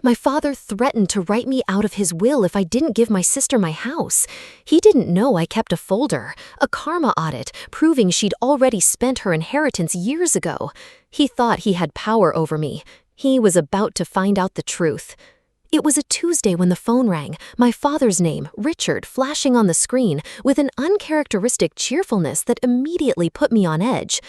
My father threatened to write me out of his will if I didn't give my sister my house. He didn't know I kept a folder, a karma audit, proving she'd already spent her inheritance years ago. He thought he had power over me. He was about to find out the truth. It was a Tuesday when the phone rang, my father's name, Richard, flashing on the screen with an uncharacteristic cheerfulness that immediately put me on edge.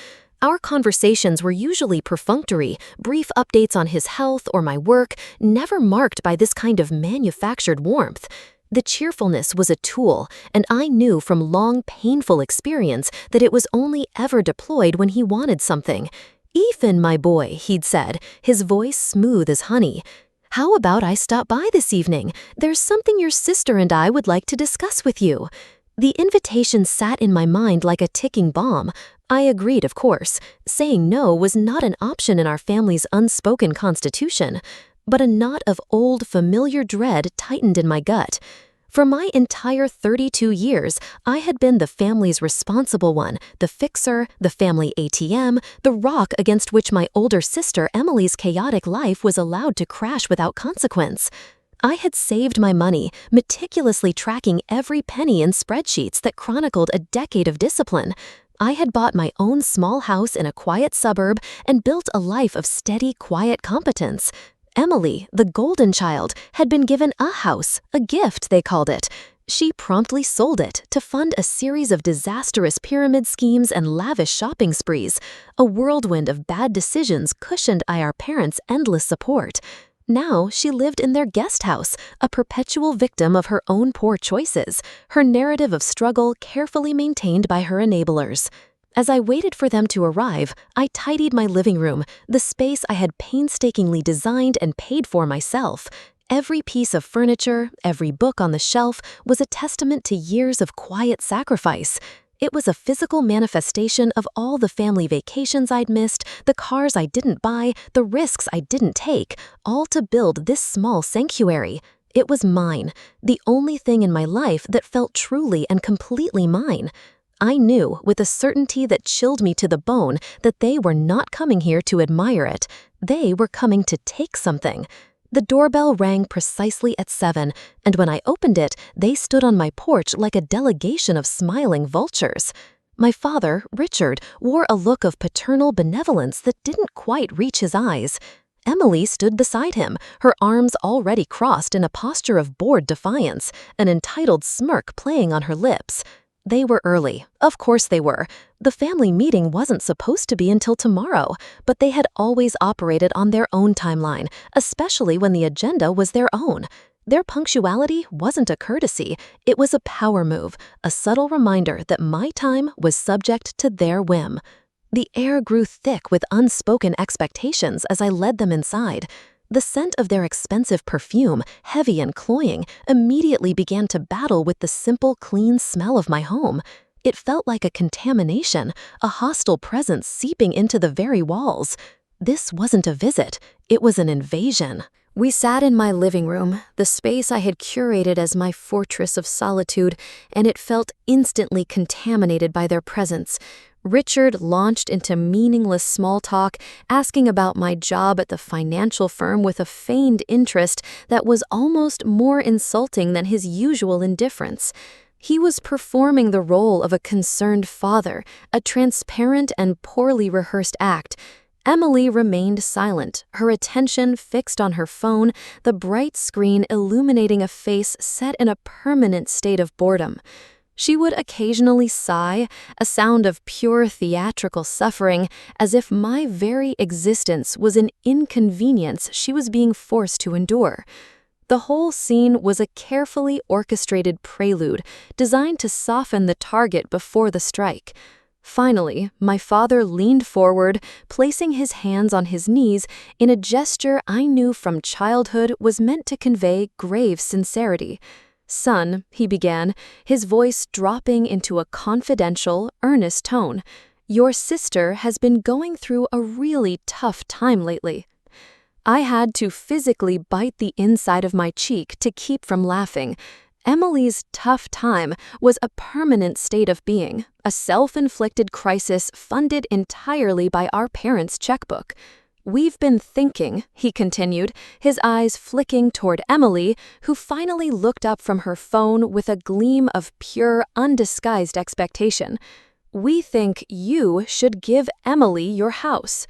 Our conversations were usually perfunctory, brief updates on his health or my work, never marked by this kind of manufactured warmth. The cheerfulness was a tool, and I knew from long, painful experience that it was only ever deployed when he wanted something. "Ethan, my boy," he'd said, his voice smooth as honey. "How about I stop by this evening? There's something your sister and I would like to discuss with you." The invitation sat in my mind like a ticking bomb. I agreed, of course. Saying no was not an option in our family's unspoken constitution. But a knot of old, familiar dread tightened in my gut. For my entire 32 years, I had been the family's responsible one, the fixer, the family ATM, the rock against which my older sister Emily's chaotic life was allowed to crash without consequence. I had saved my money, meticulously tracking every penny in spreadsheets that chronicled a decade of discipline. I had bought my own small house in a quiet suburb and built a life of steady, quiet competence. Emily, the golden child, had been given a house, a gift, they called it. She promptly sold it to fund a series of disastrous pyramid schemes and lavish shopping sprees. A whirlwind of bad decisions cushioned our parents' endless support. Now she lived in their guest house, a perpetual victim of her own poor choices, her narrative of struggle carefully maintained by her enablers. As I waited for them to arrive, I tidied my living room, the space I had painstakingly designed and paid for myself. Every piece of furniture, every book on the shelf was a testament to years of quiet sacrifice. It was a physical manifestation of all the family vacations I'd missed, the cars I didn't buy, the risks I didn't take, all to build this small sanctuary. It was mine, the only thing in my life that felt truly and completely mine. I knew, with a certainty that chilled me to the bone, that they were not coming here to admire it. They were coming to take something. The doorbell rang precisely at 7, and when I opened it, they stood on my porch like a delegation of smiling vultures. My father, Richard, wore a look of paternal benevolence that didn't quite reach his eyes. Emily stood beside him, her arms already crossed in a posture of bored defiance, an entitled smirk playing on her lips. They were early. Of course they were. The family meeting wasn't supposed to be until tomorrow, but they had always operated on their own timeline, especially when the agenda was their own. Their punctuality wasn't a courtesy, it was a power move, a subtle reminder that my time was subject to their whim. The air grew thick with unspoken expectations as I led them inside. The scent of their expensive perfume, heavy and cloying, immediately began to battle with the simple, clean smell of my home. It felt like a contamination, a hostile presence seeping into the very walls. This wasn't a visit, it was an invasion. We sat in my living room, the space I had curated as my fortress of solitude, and it felt instantly contaminated by their presence. Richard launched into meaningless small talk, asking about my job at the financial firm with a feigned interest that was almost more insulting than his usual indifference. He was performing the role of a concerned father, a transparent and poorly rehearsed act. Emily remained silent, her attention fixed on her phone, the bright screen illuminating a face set in a permanent state of boredom. She would occasionally sigh, a sound of pure theatrical suffering, as if my very existence was an inconvenience she was being forced to endure. The whole scene was a carefully orchestrated prelude, designed to soften the target before the strike. Finally, my father leaned forward, placing his hands on his knees in a gesture I knew from childhood was meant to convey grave sincerity. "Son," he began, his voice dropping into a confidential, earnest tone, "your sister has been going through a really tough time lately." I had to physically bite the inside of my cheek to keep from laughing. Emily's tough time was a permanent state of being, a self-inflicted crisis funded entirely by our parents' checkbook. "We've been thinking," he continued, his eyes flicking toward Emily, who finally looked up from her phone with a gleam of pure, undisguised expectation. "We think you should give Emily your house."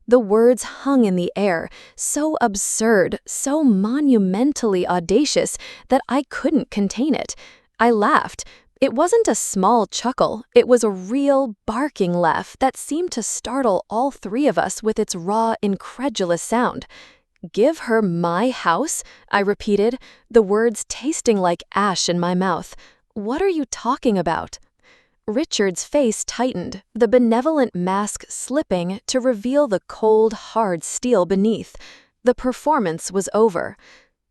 The words hung in the air, so absurd, so monumentally audacious that I couldn't contain it. I laughed. It wasn't a small chuckle, it was a real, barking laugh that seemed to startle all three of us with its raw, incredulous sound. "Give her my house?" I repeated, the words tasting like ash in my mouth. "What are you talking about?" Richard's face tightened, the benevolent mask slipping to reveal the cold, hard steel beneath. The performance was over.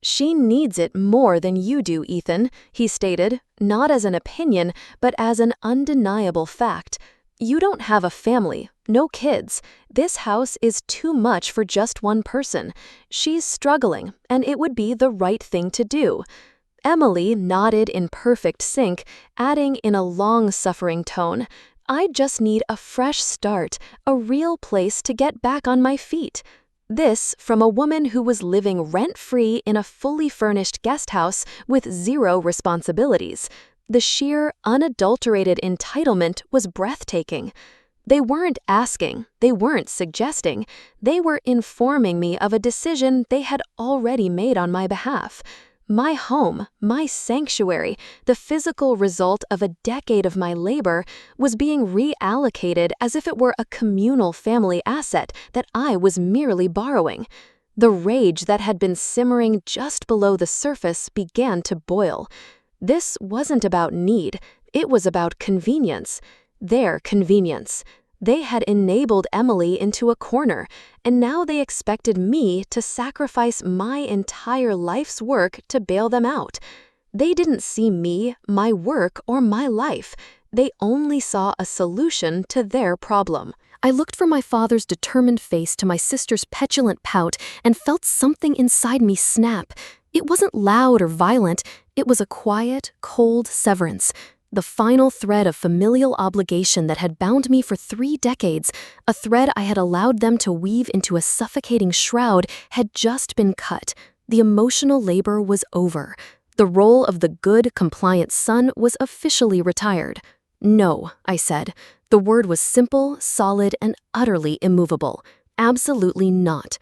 "She needs it more than you do, Ethan," he stated, not as an opinion, but as an undeniable fact. "You don't have a family, no kids. This house is too much for just one person. She's struggling, and it would be the right thing to do." Emily nodded in perfect sync, adding in a long-suffering tone, "I just need a fresh start, a real place to get back on my feet." This from a woman who was living rent-free in a fully furnished guest house with zero responsibilities. The sheer, unadulterated entitlement was breathtaking. They weren't asking, they weren't suggesting, they were informing me of a decision they had already made on my behalf. My home, my sanctuary, the physical result of a decade of my labor, was being reallocated as if it were a communal family asset that I was merely borrowing. The rage that had been simmering just below the surface began to boil. This wasn't about need, it was about convenience. Their convenience. They had enabled Emily into a corner, and now they expected me to sacrifice my entire life's work to bail them out. They didn't see me, my work, or my life. They only saw a solution to their problem. I looked from my father's determined face to my sister's petulant pout and felt something inside me snap. It wasn't loud or violent, it was a quiet, cold severance. The final thread of familial obligation that had bound me for 3 decades, a thread I had allowed them to weave into a suffocating shroud, had just been cut. The emotional labor was over. The role of the good, compliant son was officially retired. "No," I said. The word was simple, solid, and utterly immovable. "Absolutely not."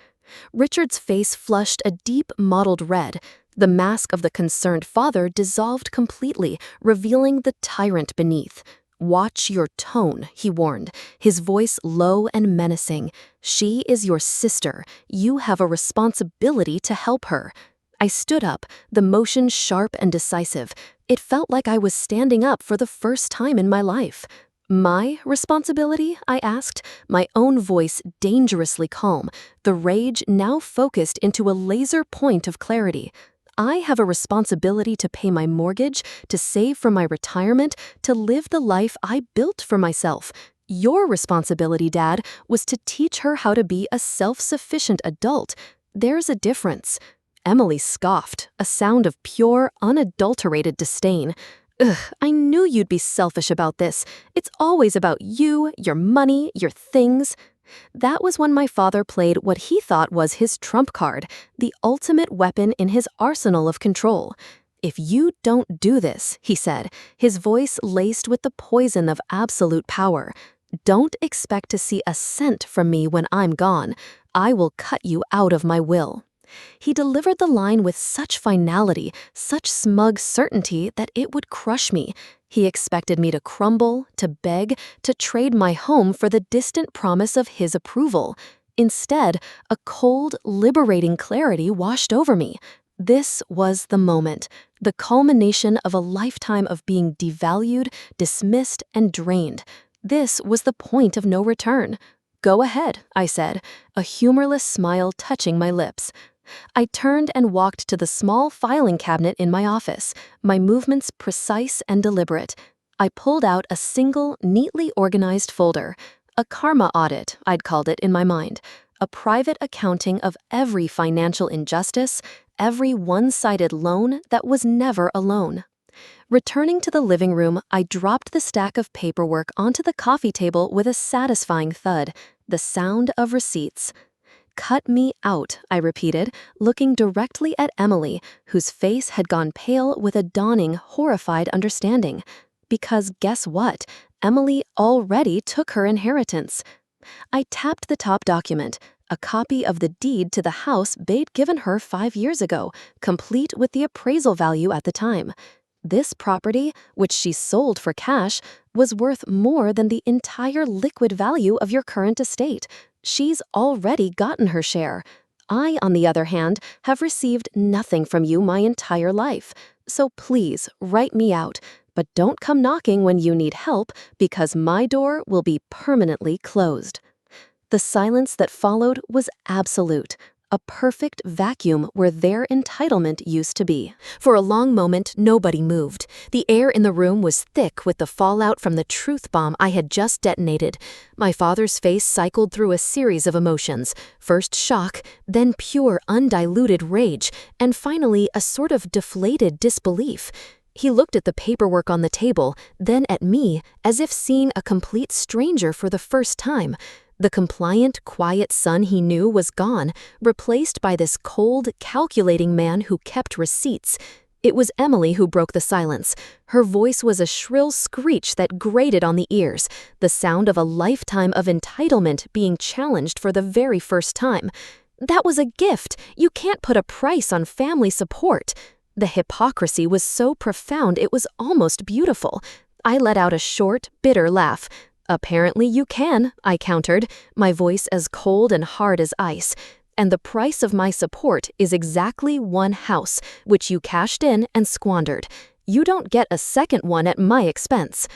Richard's face flushed a deep, mottled red. The mask of the concerned father dissolved completely, revealing the tyrant beneath. "Watch your tone," he warned, his voice low and menacing. "She is your sister. You have a responsibility to help her." I stood up, the motion sharp and decisive. It felt like I was standing up for the first time in my life. "My responsibility?" I asked, my own voice dangerously calm, the rage now focused into a laser point of clarity. "I have a responsibility to pay my mortgage, to save for my retirement, to live the life I built for myself. Your responsibility, Dad, was to teach her how to be a self-sufficient adult. There's a difference." Emily scoffed, a sound of pure, unadulterated disdain. "Ugh, I knew you'd be selfish about this. It's always about you, your money, your things." That was when my father played what he thought was his trump card, the ultimate weapon in his arsenal of control. "If you don't do this," he said, his voice laced with the poison of absolute power, "don't expect to see a cent from me when I'm gone. I will cut you out of my will." He delivered the line with such finality, such smug certainty that it would crush me. He expected me to crumble, to beg, to trade my home for the distant promise of his approval. Instead, a cold, liberating clarity washed over me. This was the moment, the culmination of a lifetime of being devalued, dismissed, and drained. This was the point of no return. "Go ahead," I said, a humorless smile touching my lips. I turned and walked to the small filing cabinet in my office, my movements precise and deliberate. I pulled out a single, neatly organized folder. A karma audit, I'd called it in my mind. A private accounting of every financial injustice, every one-sided loan that was never a loan. Returning to the living room, I dropped the stack of paperwork onto the coffee table with a satisfying thud, the sound of receipts. Cut me out, I repeated, looking directly at Emily, whose face had gone pale with a dawning, horrified understanding. Because guess what? Emily already took her inheritance. I tapped the top document, a copy of the deed to the house Bate given her 5 years ago, complete with the appraisal value at the time. This property, which she sold for cash, was worth more than the entire liquid value of your current estate. She's already gotten her share. I, on the other hand, have received nothing from you my entire life. So please, write me out. But don't come knocking when you need help, because my door will be permanently closed. The silence that followed was absolute. A perfect vacuum where their entitlement used to be. For a long moment, nobody moved. The air in the room was thick with the fallout from the truth bomb I had just detonated. My father's face cycled through a series of emotions. First shock, then pure, undiluted rage, and finally a sort of deflated disbelief. He looked at the paperwork on the table, then at me, as if seeing a complete stranger for the first time. The compliant, quiet son he knew was gone, replaced by this cold, calculating man who kept receipts. It was Emily who broke the silence. Her voice was a shrill screech that grated on the ears, the sound of a lifetime of entitlement being challenged for the very first time. That was a gift. You can't put a price on family support. The hypocrisy was so profound it was almost beautiful. I let out a short, bitter laugh. Apparently you can, I countered, my voice as cold and hard as ice. And the price of my support is exactly one house, which you cashed in and squandered. You don't get a second one at my expense.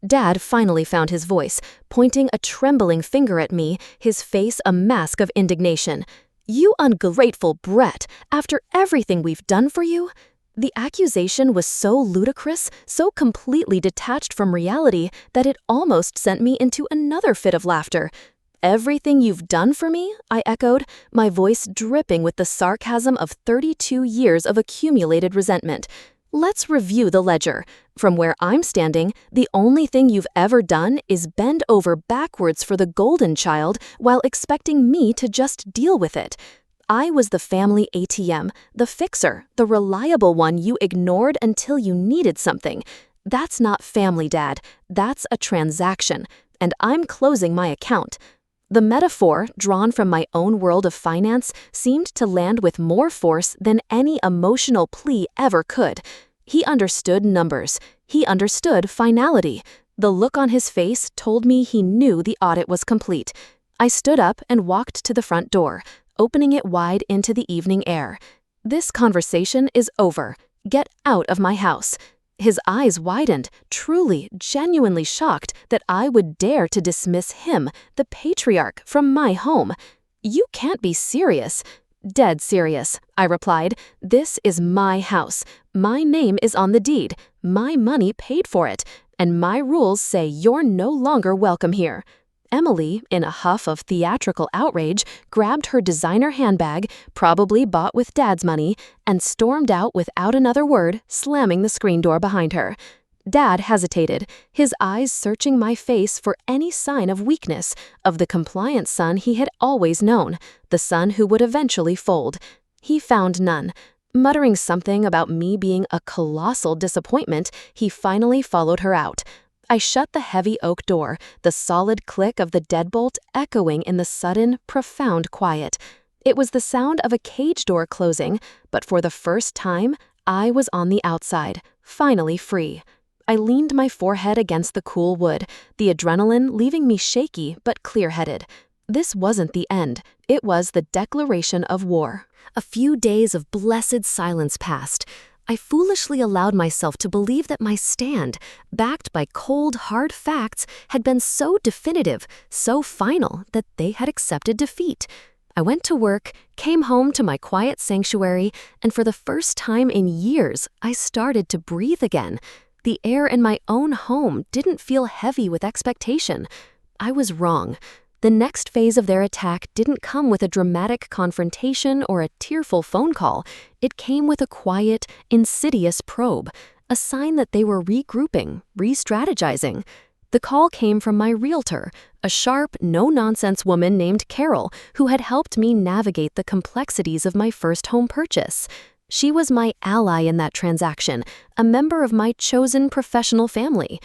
Dad finally found his voice, pointing a trembling finger at me, his face a mask of indignation. You ungrateful brat, after everything we've done for you? The accusation was so ludicrous, so completely detached from reality, that it almost sent me into another fit of laughter. Everything you've done for me? I echoed, my voice dripping with the sarcasm of 32 years of accumulated resentment. Let's review the ledger. From where I'm standing, the only thing you've ever done is bend over backwards for the golden child while expecting me to just deal with it. I was the family ATM, the fixer, the reliable one you ignored until you needed something. That's not family, Dad. That's a transaction, and I'm closing my account. The metaphor, drawn from my own world of finance, seemed to land with more force than any emotional plea ever could. He understood numbers. He understood finality. The look on his face told me he knew the audit was complete. I stood up and walked to the front door, opening it wide into the evening air. This conversation is over. Get out of my house. His eyes widened, truly, genuinely shocked that I would dare to dismiss him, the patriarch, from my home. You can't be serious. Dead serious, I replied. This is my house. My name is on the deed. My money paid for it. And my rules say you're no longer welcome here. Emily, in a huff of theatrical outrage, grabbed her designer handbag, probably bought with Dad's money, and stormed out without another word, slamming the screen door behind her. Dad hesitated, his eyes searching my face for any sign of weakness, of the compliant son he had always known, the son who would eventually fold. He found none. Muttering something about me being a colossal disappointment, he finally followed her out. I shut the heavy oak door, the solid click of the deadbolt echoing in the sudden, profound quiet. It was the sound of a cage door closing, but for the first time, I was on the outside, finally free. I leaned my forehead against the cool wood, the adrenaline leaving me shaky but clear-headed. This wasn't the end. It was the declaration of war. A few days of blessed silence passed. I foolishly allowed myself to believe that my stand, backed by cold, hard facts, had been so definitive, so final, that they had accepted defeat. I went to work, came home to my quiet sanctuary, and for the first time in years, I started to breathe again. The air in my own home didn't feel heavy with expectation. I was wrong. The next phase of their attack didn't come with a dramatic confrontation or a tearful phone call. It came with a quiet, insidious probe, a sign that they were regrouping, re-strategizing. The call came from my realtor, a sharp, no-nonsense woman named Carol, who had helped me navigate the complexities of my first home purchase. She was my ally in that transaction, a member of my chosen professional family.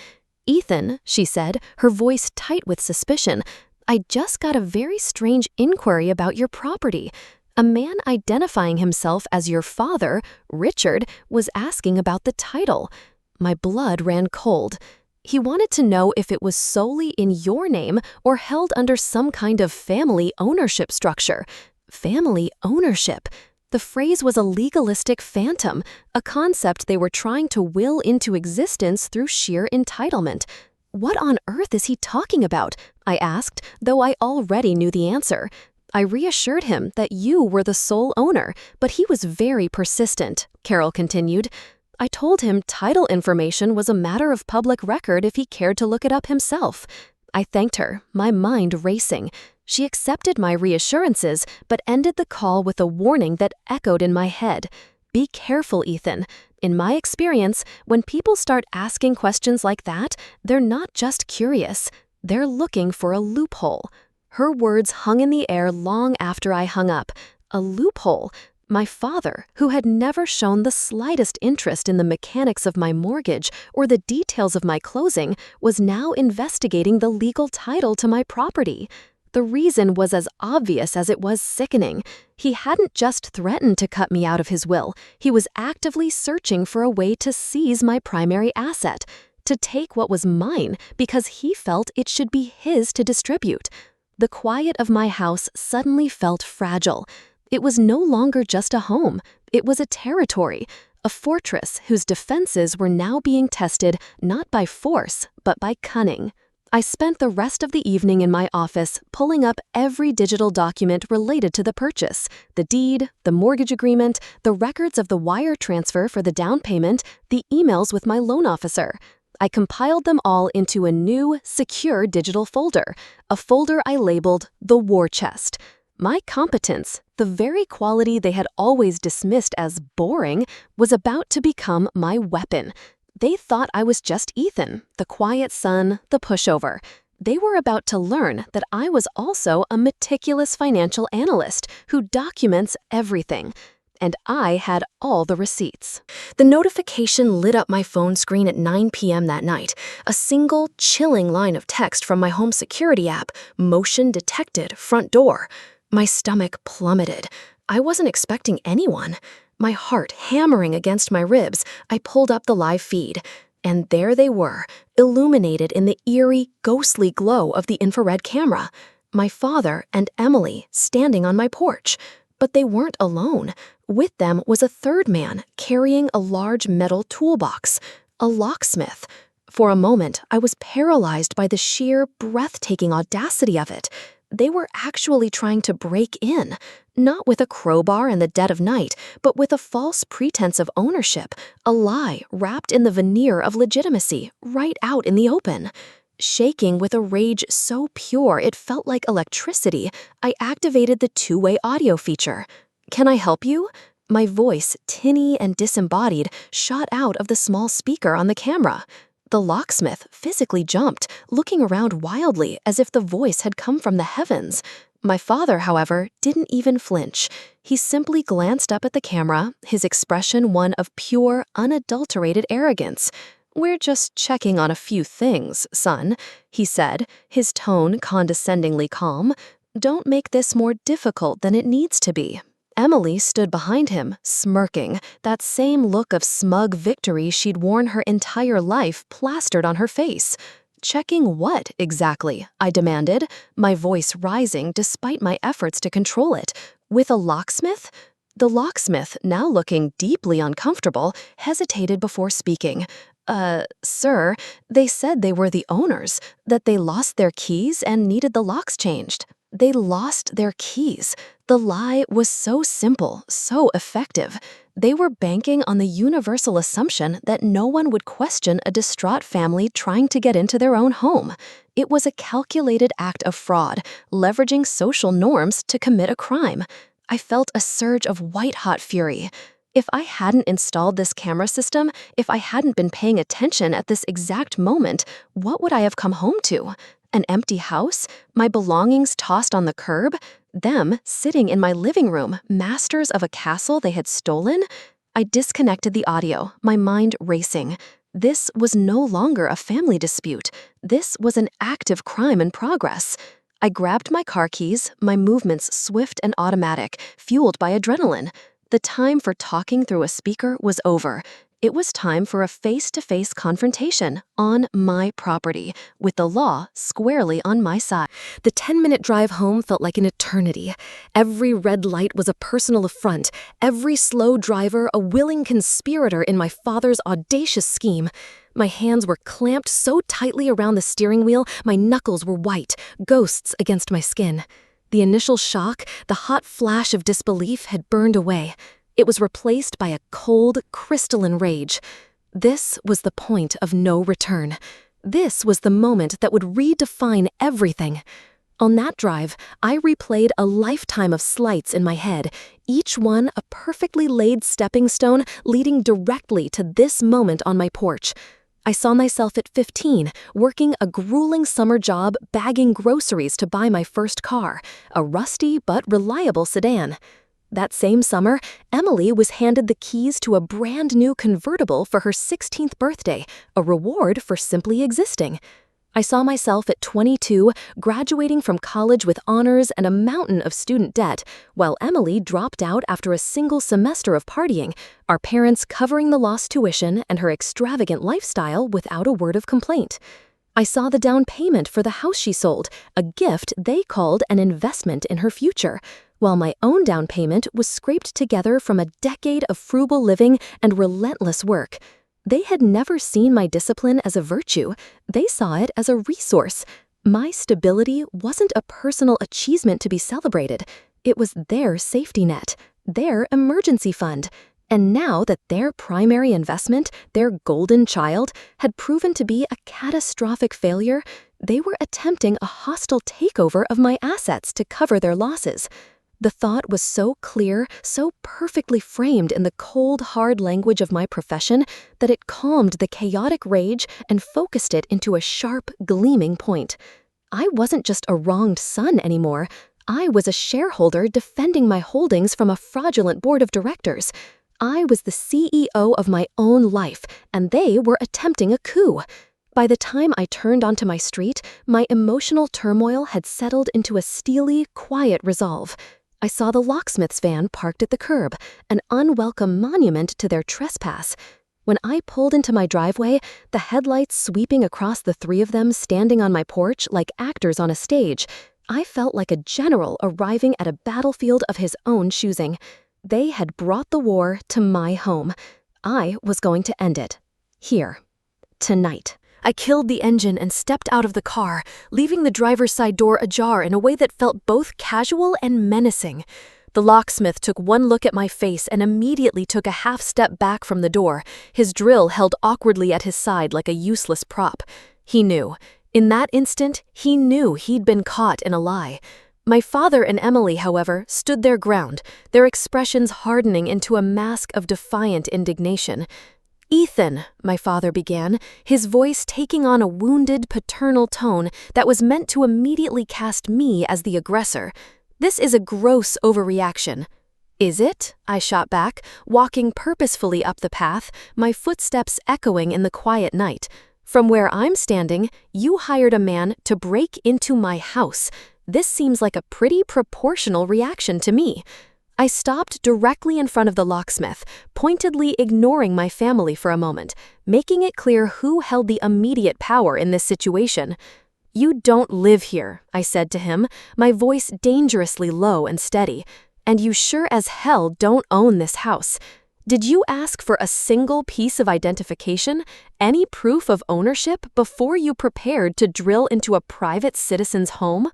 "Ethan," she said, her voice tight with suspicion, "I just got a very strange inquiry about your property. A man identifying himself as your father, Richard, was asking about the title." My blood ran cold. He wanted to know if it was solely in your name or held under some kind of family ownership structure. Family ownership. The phrase was a legalistic phantom, a concept they were trying to will into existence through sheer entitlement. "What on earth is he talking about?" I asked, though I already knew the answer. I reassured him that you were the sole owner, but he was very persistent, Carol continued. I told him title information was a matter of public record if he cared to look it up himself. I thanked her, my mind racing. She accepted my reassurances, but ended the call with a warning that echoed in my head. "Be careful, Ethan. In my experience, when people start asking questions like that, they're not just curious. They're looking for a loophole." Her words hung in the air long after I hung up. A loophole. My father, who had never shown the slightest interest in the mechanics of my mortgage or the details of my closing, was now investigating the legal title to my property. The reason was as obvious as it was sickening. He hadn't just threatened to cut me out of his will. He was actively searching for a way to seize my primary asset, to take what was mine because he felt it should be his to distribute. The quiet of my house suddenly felt fragile. It was no longer just a home. It was a territory, a fortress whose defenses were now being tested not by force, but by cunning. I spent the rest of the evening in my office pulling up every digital document related to the purchase: the deed, the mortgage agreement, the records of the wire transfer for the down payment, the emails with my loan officer. I compiled them all into a new, secure digital folder, a folder I labeled the War Chest. My competence, the very quality they had always dismissed as boring, was about to become my weapon. They thought I was just Ethan, the quiet son, the pushover. They were about to learn that I was also a meticulous financial analyst who documents everything. And I had all the receipts. The notification lit up my phone screen at 9 p.m. that night. A single, chilling line of text from my home security app: "Motion detected, front door." My stomach plummeted. I wasn't expecting anyone. My heart hammering against my ribs, I pulled up the live feed. And there they were, illuminated in the eerie, ghostly glow of the infrared camera. My father and Emily standing on my porch. But they weren't alone. With them was a third man carrying a large metal toolbox, a locksmith. For a moment, I was paralyzed by the sheer, breathtaking audacity of it. They were actually trying to break in, not with a crowbar in the dead of night, but with a false pretense of ownership, a lie wrapped in the veneer of legitimacy, right out in the open. Shaking with a rage so pure it felt like electricity, I activated the two-way audio feature. "Can I help you?" My voice, tinny and disembodied, shot out of the small speaker on the camera. The locksmith physically jumped, looking around wildly as if the voice had come from the heavens. My father, however, didn't even flinch. He simply glanced up at the camera, his expression one of pure, unadulterated arrogance. "We're just checking on a few things, son," he said, his tone condescendingly calm. "Don't make this more difficult than it needs to be." Emily stood behind him, smirking, that same look of smug victory she'd worn her entire life plastered on her face. "Checking what, exactly?" I demanded, my voice rising despite my efforts to control it. "With a locksmith?" The locksmith, now looking deeply uncomfortable, hesitated before speaking. Sir, they said they were the owners, that they lost their keys and needed the locks changed." They lost their keys. The lie was so simple, so effective. They were banking on the universal assumption that no one would question a distraught family trying to get into their own home. It was a calculated act of fraud, leveraging social norms to commit a crime. I felt a surge of white-hot fury. If I hadn't installed this camera system, if I hadn't been paying attention at this exact moment, what would I have come home to? An empty house? My belongings tossed on the curb? Them sitting in my living room, masters of a castle they had stolen? I disconnected the audio, my mind racing. This was no longer a family dispute. This was an active crime in progress. I grabbed my car keys, my movements swift and automatic, fueled by adrenaline. The time for talking through a speaker was over. It was time for a face-to-face confrontation on my property, with the law squarely on my side. The 10-minute drive home felt like an eternity. Every red light was a personal affront, every slow driver a willing conspirator in my father's audacious scheme. My hands were clamped so tightly around the steering wheel, my knuckles were white, ghosts against my skin. The initial shock, the hot flash of disbelief had burned away. It was replaced by a cold, crystalline rage. This was the point of no return. This was the moment that would redefine everything. On that drive, I replayed a lifetime of slights in my head, each one a perfectly laid stepping stone leading directly to this moment on my porch. I saw myself at 15, working a grueling summer job bagging groceries to buy my first car, a rusty but reliable sedan. That same summer, Emily was handed the keys to a brand new convertible for her 16th birthday, a reward for simply existing. I saw myself at 22, graduating from college with honors and a mountain of student debt, while Emily dropped out after a single semester of partying, our parents covering the lost tuition and her extravagant lifestyle without a word of complaint. I saw the down payment for the house she sold, a gift they called an investment in her future, while my own down payment was scraped together from a decade of frugal living and relentless work. They had never seen my discipline as a virtue. They saw it as a resource. My stability wasn't a personal achievement to be celebrated. It was their safety net, their emergency fund. And now that their primary investment, their golden child, had proven to be a catastrophic failure, they were attempting a hostile takeover of my assets to cover their losses. The thought was so clear, so perfectly framed in the cold, hard language of my profession that it calmed the chaotic rage and focused it into a sharp, gleaming point. I wasn't just a wronged son anymore. I was a shareholder defending my holdings from a fraudulent board of directors. I was the CEO of my own life, and they were attempting a coup. By the time I turned onto my street, my emotional turmoil had settled into a steely, quiet resolve. I saw the locksmith's van parked at the curb, an unwelcome monument to their trespass. When I pulled into my driveway, the headlights sweeping across the three of them standing on my porch like actors on a stage, I felt like a general arriving at a battlefield of his own choosing. They had brought the war to my home. I was going to end it. Here. Tonight. I killed the engine and stepped out of the car, leaving the driver's side door ajar in a way that felt both casual and menacing. The locksmith took one look at my face and immediately took a half step back from the door, his drill held awkwardly at his side like a useless prop. He knew. In that instant, he knew he'd been caught in a lie. My father and Emily, however, stood their ground, their expressions hardening into a mask of defiant indignation. "Ethan," my father began, his voice taking on a wounded paternal tone that was meant to immediately cast me as the aggressor. "This is a gross overreaction." "Is it?" I shot back, walking purposefully up the path, my footsteps echoing in the quiet night. "From where I'm standing, you hired a man to break into my house. This seems like a pretty proportional reaction to me." I stopped directly in front of the locksmith, pointedly ignoring my family for a moment, making it clear who held the immediate power in this situation. "You don't live here," I said to him, my voice dangerously low and steady, "and you sure as hell don't own this house. Did you ask for a single piece of identification, any proof of ownership before you prepared to drill into a private citizen's home?"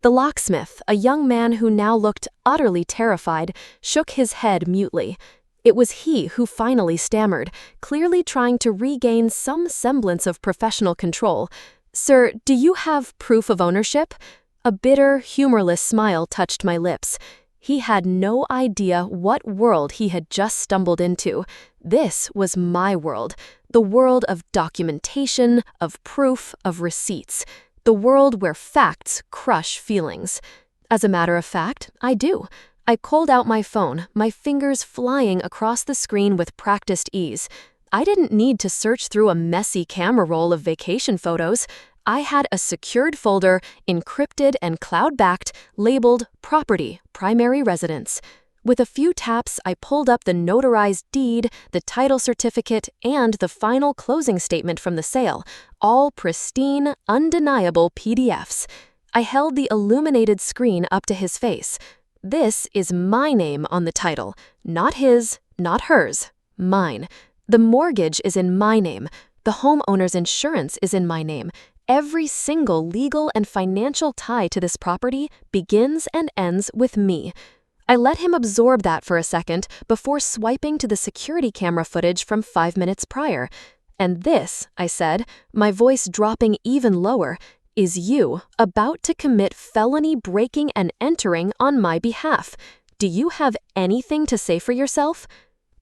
The locksmith, a young man who now looked utterly terrified, shook his head mutely. It was he who finally stammered, clearly trying to regain some semblance of professional control. "Sir, do you have proof of ownership?" A bitter, humorless smile touched my lips. He had no idea what world he had just stumbled into. This was my world, the world of documentation, of proof, of receipts, the world where facts crush feelings. As a matter of fact, I do. I pulled out my phone, my fingers flying across the screen with practiced ease. I didn't need to search through a messy camera roll of vacation photos. I had a secured folder, encrypted and cloud-backed, labeled Property, Primary Residence. With a few taps, I pulled up the notarized deed, the title certificate, and the final closing statement from the sale, all pristine, undeniable PDFs. I held the illuminated screen up to his face. This is my name on the title, not his, not hers, mine. The mortgage is in my name. The homeowner's insurance is in my name. Every single legal and financial tie to this property begins and ends with me. I let him absorb that for a second before swiping to the security camera footage from 5 minutes prior. And this, I said, my voice dropping even lower, is you about to commit felony breaking and entering on my behalf. Do you have anything to say for yourself?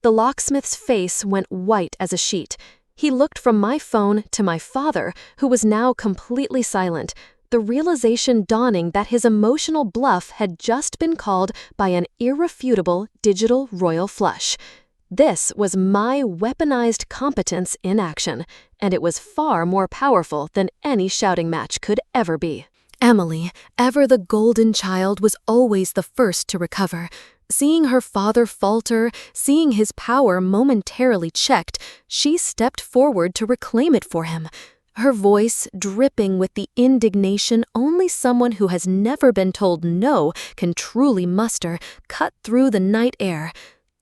The locksmith's face went white as a sheet. He looked from my phone to my father, who was now completely silent, the realization dawning that his emotional bluff had just been called by an irrefutable digital royal flush. This was my weaponized competence in action, and it was far more powerful than any shouting match could ever be. Emily, ever the golden child, was always the first to recover. Seeing her father falter, seeing his power momentarily checked, she stepped forward to reclaim it for him. Her voice, dripping with the indignation only someone who has never been told no can truly muster, cut through the night air.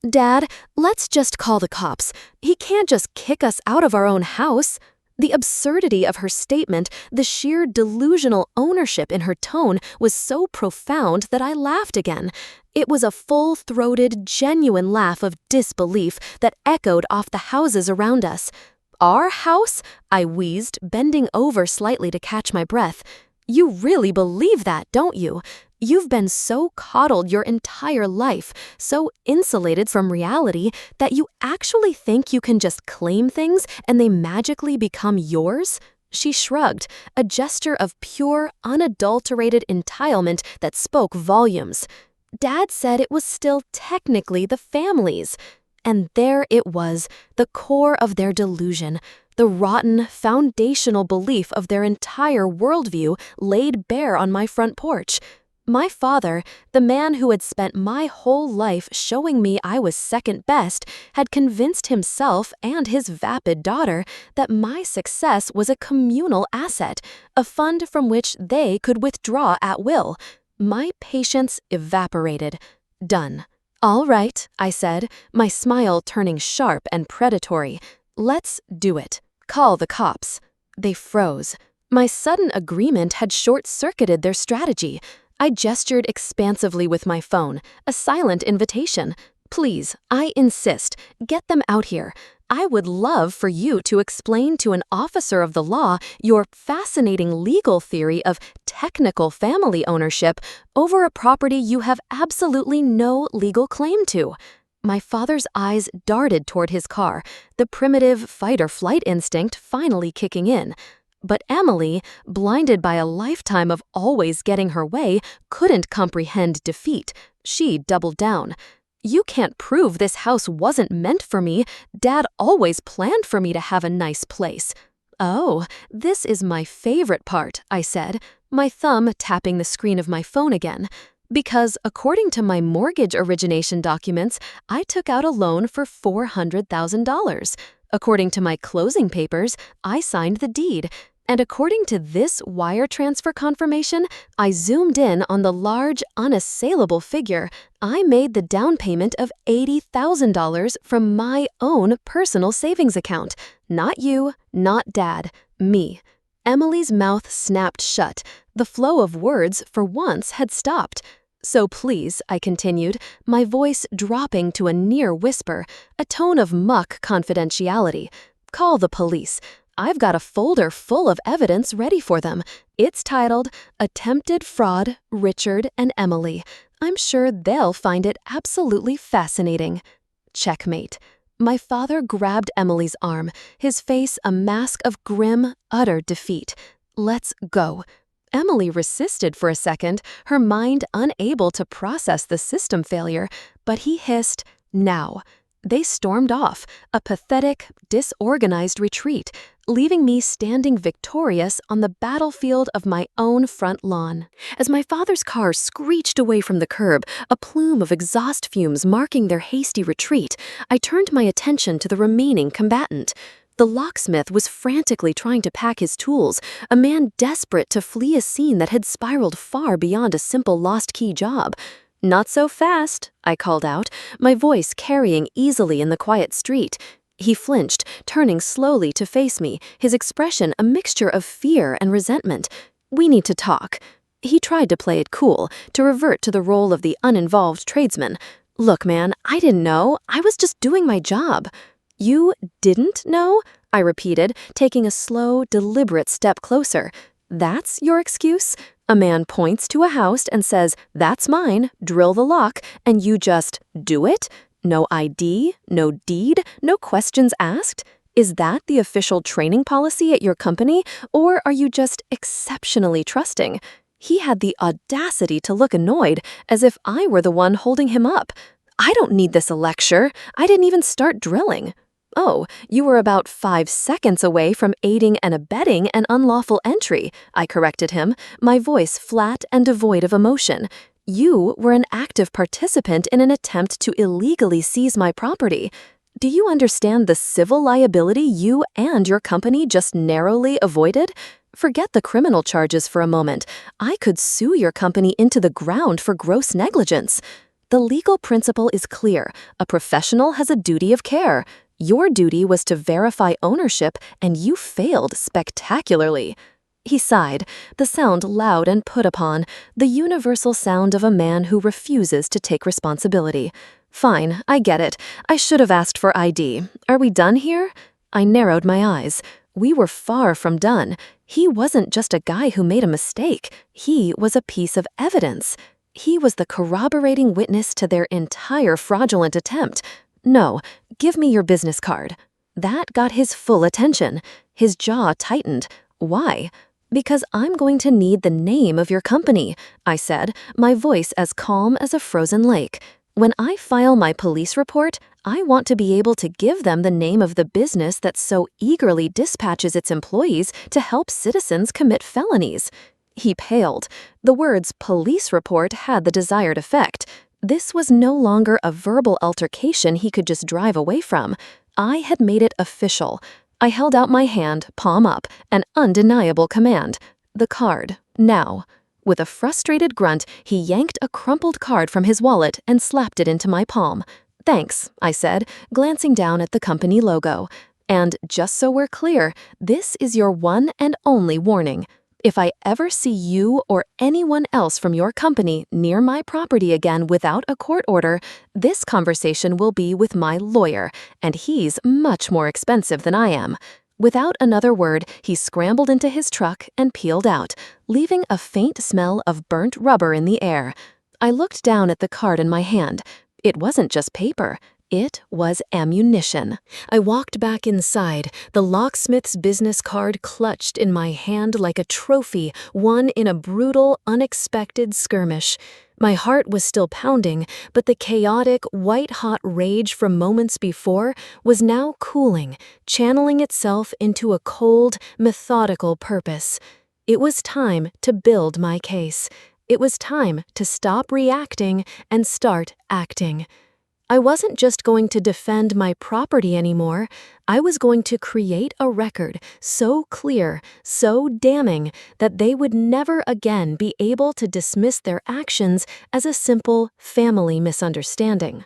"Dad, let's just call the cops. He can't just kick us out of our own house." The absurdity of her statement, the sheer delusional ownership in her tone was so profound that I laughed again. It was a full-throated, genuine laugh of disbelief that echoed off the houses around us. "Our house?" I wheezed, bending over slightly to catch my breath. "You really believe that, don't you? You've been so coddled your entire life, so insulated from reality, that you actually think you can just claim things and they magically become yours?" She shrugged, a gesture of pure, unadulterated entitlement that spoke volumes. Dad said it was still technically the family's. And there it was, the core of their delusion, the rotten, foundational belief of their entire worldview laid bare on my front porch. My father, the man who had spent my whole life showing me I was second best, had convinced himself and his vapid daughter that my success was a communal asset, a fund from which they could withdraw at will. My patience evaporated. Done. "All right," I said, my smile turning sharp and predatory. "Let's do it. Call the cops." They froze. My sudden agreement had short-circuited their strategy. I gestured expansively with my phone, a silent invitation. "Please, I insist, get them out here. I would love for you to explain to an officer of the law your fascinating legal theory of technical family ownership over a property you have absolutely no legal claim to." My father's eyes darted toward his car, the primitive fight-or-flight instinct finally kicking in. But Emily, blinded by a lifetime of always getting her way, couldn't comprehend defeat. She doubled down. "You can't prove this house wasn't meant for me. Dad always planned for me to have a nice place." "Oh, this is my favorite part," I said, my thumb tapping the screen of my phone again. "Because according to my mortgage origination documents, I took out a loan for $400,000. According to my closing papers, I signed the deed. And according to this wire transfer confirmation, I zoomed in on the large, unassailable figure. I made the down payment of $80,000 from my own personal savings account. Not you, not Dad, me." Emily's mouth snapped shut. The flow of words, for once, had stopped. "So please," I continued, my voice dropping to a near whisper, a tone of mock confidentiality, "call the police. I've got a folder full of evidence ready for them. It's titled Attempted Fraud, Richard and Emily. I'm sure they'll find it absolutely fascinating. Checkmate. My father grabbed Emily's arm, his face a mask of grim, utter defeat. Let's go. Emily resisted for a second, her mind unable to process the system failure, but he hissed, "Now." They stormed off, a pathetic, disorganized retreat, leaving me standing victorious on the battlefield of my own front lawn. As my father's car screeched away from the curb, a plume of exhaust fumes marking their hasty retreat, I turned my attention to the remaining combatant. The locksmith was frantically trying to pack his tools, a man desperate to flee a scene that had spiraled far beyond a simple lost key job. "Not so fast," I called out, my voice carrying easily in the quiet street. He flinched, turning slowly to face me, his expression a mixture of fear and resentment. "We need to talk." He tried to play it cool, to revert to the role of the uninvolved tradesman. "Look, man, I didn't know. I was just doing my job." "You didn't know?" I repeated, taking a slow, deliberate step closer. "That's your excuse?" A man points to a house and says, "That's mine, drill the lock," and you just do it? No ID, no deed, no questions asked? Is that the official training policy at your company, or are you just exceptionally trusting? He had the audacity to look annoyed, as if I were the one holding him up. "I don't need this a lecture. I didn't even start drilling." "Oh, you were about 5 seconds away from aiding and abetting an unlawful entry," I corrected him, my voice flat and devoid of emotion. "You were an active participant in an attempt to illegally seize my property. Do you understand the civil liability you and your company just narrowly avoided? Forget the criminal charges for a moment. I could sue your company into the ground for gross negligence. The legal principle is clear. A professional has a duty of care. Your duty was to verify ownership, and you failed spectacularly." He sighed, the sound loud and put upon, the universal sound of a man who refuses to take responsibility. "Fine, I get it. I should have asked for ID. Are we done here?" I narrowed my eyes. We were far from done. He wasn't just a guy who made a mistake. He was a piece of evidence. He was the corroborating witness to their entire fraudulent attempt. "No, give me your business card." That got his full attention. His jaw tightened. "Why?" "Because I'm going to need the name of your company," I said, my voice as calm as a frozen lake. "When I file my police report, I want to be able to give them the name of the business that so eagerly dispatches its employees to help citizens commit felonies." He paled. The words police report had the desired effect. This was no longer a verbal altercation he could just drive away from. I had made it official. I held out my hand, palm up, an undeniable command. "The card, now." With a frustrated grunt, he yanked a crumpled card from his wallet and slapped it into my palm. "Thanks," I said, glancing down at the company logo. "And just so we're clear, this is your one and only warning. If I ever see you or anyone else from your company near my property again without a court order, this conversation will be with my lawyer, and he's much more expensive than I am." Without another word, he scrambled into his truck and peeled out, leaving a faint smell of burnt rubber in the air. I looked down at the card in my hand. It wasn't just paper. It was ammunition. I walked back inside, the locksmith's business card clutched in my hand like a trophy won in a brutal, unexpected skirmish. My heart was still pounding, but the chaotic, white-hot rage from moments before was now cooling, channeling itself into a cold, methodical purpose. It was time to build my case. It was time to stop reacting and start acting. I wasn't just going to defend my property anymore. I was going to create a record so clear, so damning, that they would never again be able to dismiss their actions as a simple family misunderstanding.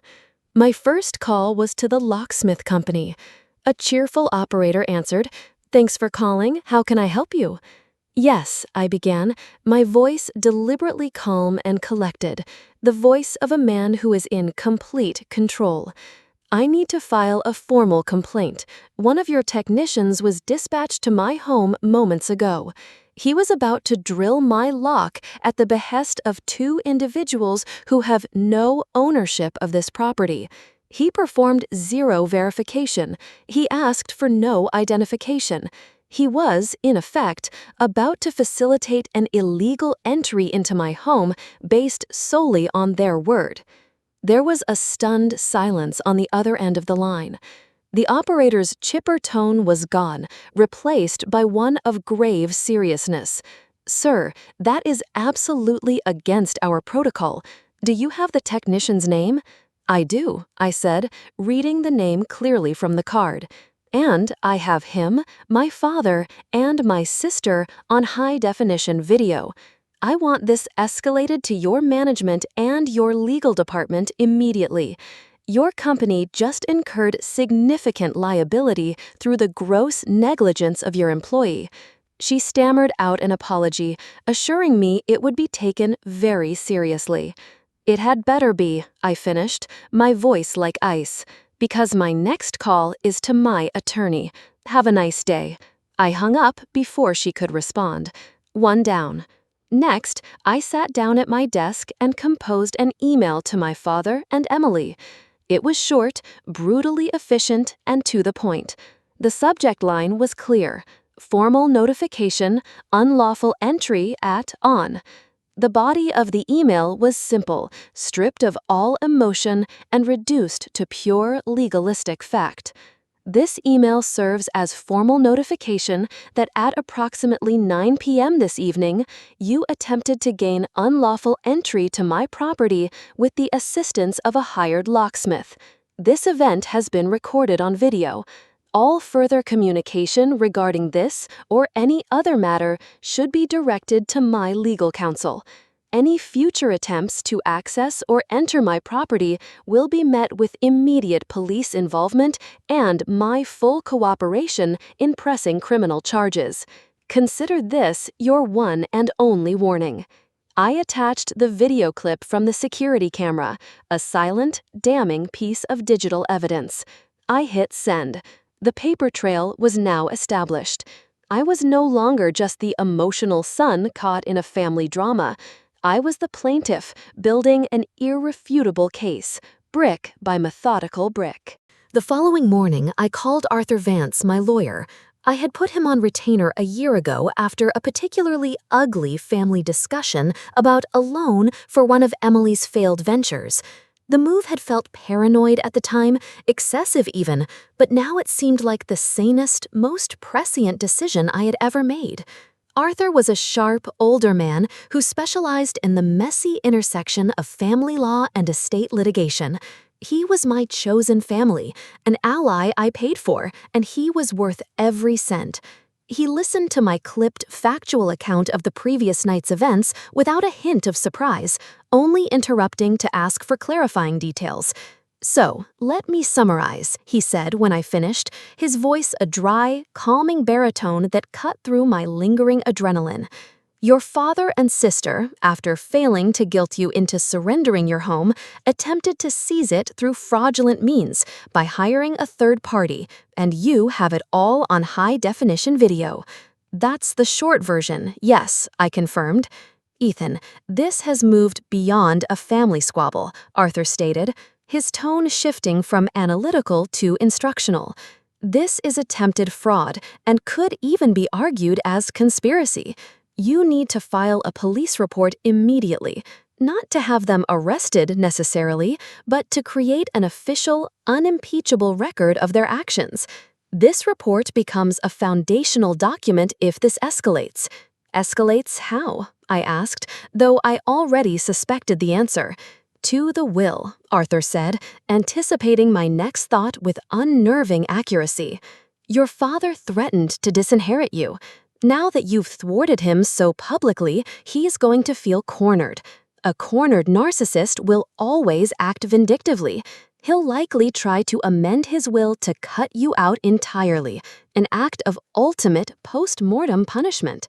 My first call was to the locksmith company. A cheerful operator answered, "Thanks for calling. How can I help you?" "Yes," I began, my voice deliberately calm and collected, the voice of a man who is in complete control. "I need to file a formal complaint. One of your technicians was dispatched to my home moments ago. He was about to drill my lock at the behest of two individuals who have no ownership of this property. He performed zero verification. He asked for no identification. He was, in effect, about to facilitate an illegal entry into my home based solely on their word. There was a stunned silence on the other end of the line. The operator's chipper tone was gone, replaced by one of grave seriousness. "Sir, that is absolutely against our protocol. Do you have the technician's name?" "I do," I said, reading the name clearly from the card. "And I have him, my father, and my sister on high-definition video. I want this escalated to your management and your legal department immediately. Your company just incurred significant liability through the gross negligence of your employee." She stammered out an apology, assuring me it would be taken very seriously. "It had better be," I finished, my voice like ice, "because my next call is to my attorney. Have a nice day." I hung up before she could respond. One down. Next, I sat down at my desk and composed an email to my father and Emily. It was short, brutally efficient, and to the point. The subject line was clear: formal notification, unlawful entry at on. The body of the email was simple, stripped of all emotion, and reduced to pure legalistic fact. This email serves as formal notification that at approximately 9 p.m. this evening, you attempted to gain unlawful entry to my property with the assistance of a hired locksmith. This event has been recorded on video. All further communication regarding this or any other matter should be directed to my legal counsel. Any future attempts to access or enter my property will be met with immediate police involvement and my full cooperation in pressing criminal charges. Consider this your one and only warning. I attached the video clip from the security camera, a silent, damning piece of digital evidence. I hit send. The paper trail was now established. I was no longer just the emotional son caught in a family drama. I was the plaintiff, building an irrefutable case, brick by methodical brick. The following morning, I called Arthur Vance, my lawyer. I had put him on retainer a year ago after a particularly ugly family discussion about a loan for one of Emily's failed ventures. The move had felt paranoid at the time, excessive even, but now it seemed like the sanest, most prescient decision I had ever made. Arthur was a sharp, older man who specialized in the messy intersection of family law and estate litigation. He was my chosen family, an ally I paid for, and he was worth every cent. He listened to my clipped, factual account of the previous night's events without a hint of surprise, only interrupting to ask for clarifying details. "So, let me summarize," he said when I finished, his voice a dry, calming baritone that cut through my lingering adrenaline. "Your father and sister, after failing to guilt you into surrendering your home, attempted to seize it through fraudulent means by hiring a third party, and you have it all on high-definition video." "That's the short version, yes," I confirmed. "Ethan, this has moved beyond a family squabble," Arthur stated, his tone shifting from analytical to instructional. "This is attempted fraud and could even be argued as conspiracy. You need to file a police report immediately, not to have them arrested necessarily, but to create an official, unimpeachable record of their actions. This report becomes a foundational document if this escalates." "Escalates how?" I asked, though I already suspected the answer. "To the will," Arthur said, anticipating my next thought with unnerving accuracy. "Your father threatened to disinherit you. Now that you've thwarted him so publicly, he's going to feel cornered. A cornered narcissist will always act vindictively. He'll likely try to amend his will to cut you out entirely, an act of ultimate post-mortem punishment."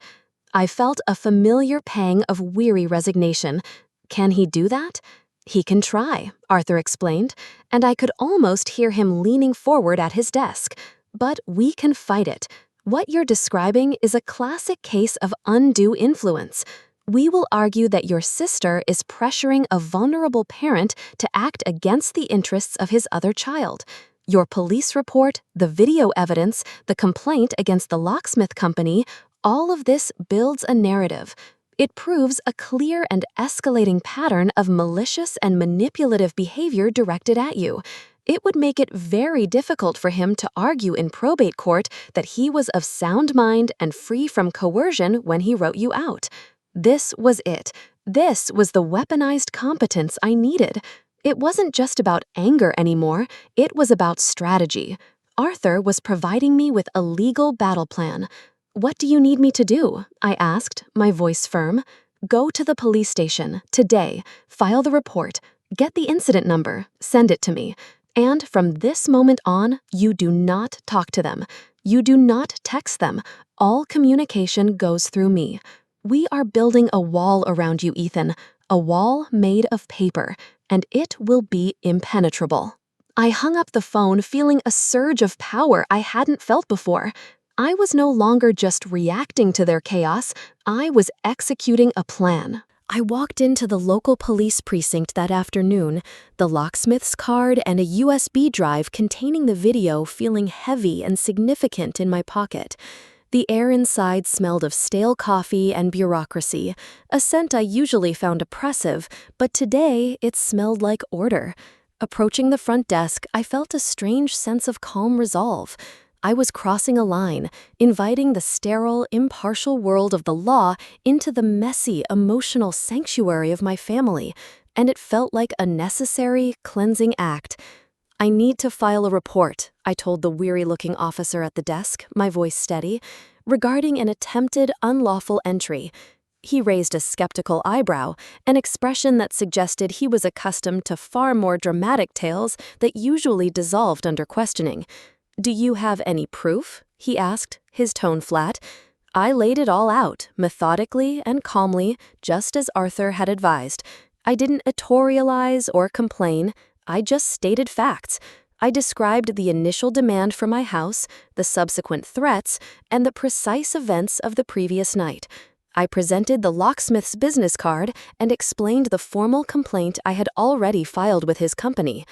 I felt a familiar pang of weary resignation. Can he do that? "He can try," Arthur explained, and I could almost hear him leaning forward at his desk. "But we can fight it. What you're describing is a classic case of undue influence. We will argue that your sister is pressuring a vulnerable parent to act against the interests of his other child. Your police report, the video evidence, the complaint against the locksmith company, all of this builds a narrative. It proves a clear and escalating pattern of malicious and manipulative behavior directed at you. It would make it very difficult for him to argue in probate court that he was of sound mind and free from coercion when he wrote you out. This was it. This was the weaponized competence I needed. It wasn't just about anger anymore, it was about strategy. Arthur was providing me with a legal battle plan. "What do you need me to do?" I asked, my voice firm. "Go to the police station, today, file the report, get the incident number, send it to me. And from this moment on, you do not talk to them. You do not text them. All communication goes through me. We are building a wall around you, Ethan, a wall made of paper, and it will be impenetrable." I hung up the phone feeling a surge of power I hadn't felt before. I was no longer just reacting to their chaos, I was executing a plan. I walked into the local police precinct that afternoon, the locksmith's card and a USB drive containing the video feeling heavy and significant in my pocket. The air inside smelled of stale coffee and bureaucracy, a scent I usually found oppressive, but today it smelled like order. Approaching the front desk, I felt a strange sense of calm resolve. I was crossing a line, inviting the sterile, impartial world of the law into the messy, emotional sanctuary of my family, and it felt like a necessary, cleansing act. "I need to file a report," I told the weary-looking officer at the desk, my voice steady, "regarding an attempted unlawful entry." He raised a skeptical eyebrow, an expression that suggested he was accustomed to far more dramatic tales that usually dissolved under questioning. "Do you have any proof?" he asked, his tone flat. I laid it all out, methodically and calmly, just as Arthur had advised. I didn't editorialize or complain. I just stated facts. I described the initial demand for my house, the subsequent threats, and the precise events of the previous night. I presented the locksmith's business card and explained the formal complaint I had already filed with his company.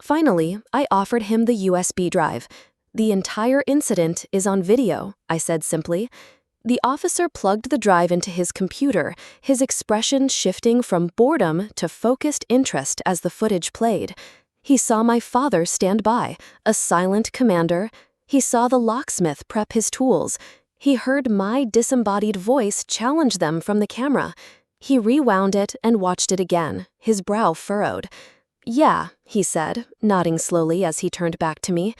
Finally, I offered him the USB drive. "The entire incident is on video," I said simply. The officer plugged the drive into his computer, his expression shifting from boredom to focused interest as the footage played. He saw my father stand by, a silent commander. He saw the locksmith prep his tools. He heard my disembodied voice challenge them from the camera. He rewound it and watched it again, his brow furrowed. "Yeah," he said, nodding slowly as he turned back to me.